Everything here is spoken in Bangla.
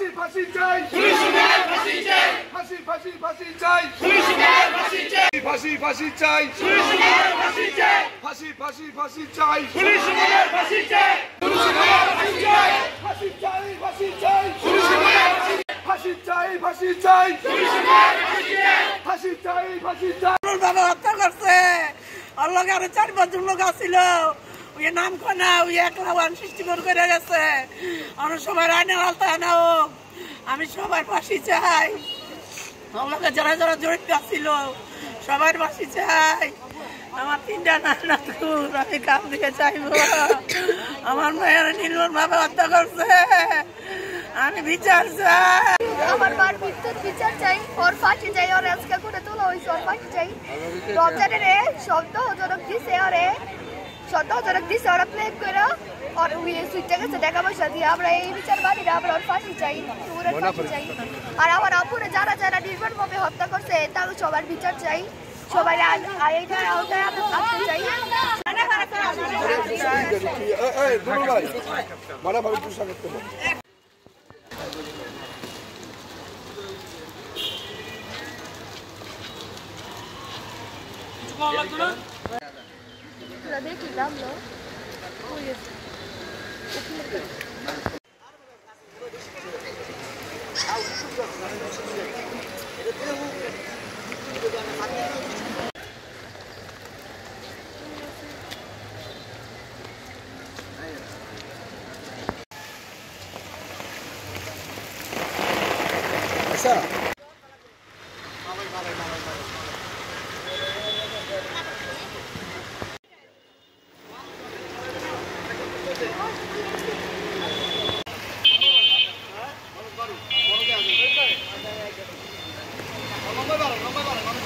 ফাঁসি ফাঁসি চাই ফাঁসি চাই ফাঁসি ফাঁসি ফাঁসি চাই ফাঁসি চাই ফাঁসি ফাঁসি চাই ফাঁসি চাই ফাঁসি ফাঁসি ফাঁসি চাই ফাঁসি চাই ফাঁসি চাই ফাঁসি চাই ফাঁসি চাই ফাঁসি চাই ফাঁসি চাই ফাঁসি চাই বাবা হত্যা করছে ওর লগে আরো 4-5 লোক আসছিল ওই নাম কোনা ওই একলা ওয়ান সিস্টেম করে গেছে আমরা সবাই আইনের আওতায় আনা হোক আমি সবার ফাঁসি চাই আমাকে যারা যারা জড়িত ছিল সবার ফাঁসি চাই আমার 3টা নাতকুর আমি কাম দিকে চাইবো আমার মেয়ের নির্মল ভাবে হত্যা করছে আমি বিচার চাই আমার বার বিদ্যুৎ বিচার চাই ওর ফাঁসি চাই ওর আজকে করে তোলা হয়েছে ওর ফাঁসি চাই রমজানের সন্দেহজনক দিছে ওরে সন্দেহজনক দিছে ওরা প্লেন করে ওর সুইচটা গেছে টাকা পয়সা দিয়ে আমরা এই বিচার মানি না আমরা ওর ফাঁসি চাই ওর ফাঁসি চাই আর আমার আপুরে যারা যারা নির্মমভাবে হত্যা করছে তার সবার বিচার চাই সবাই এইটার আওতায় আমরা থাকতে চাই দেখি দাম লো আচ্ছা লম্বা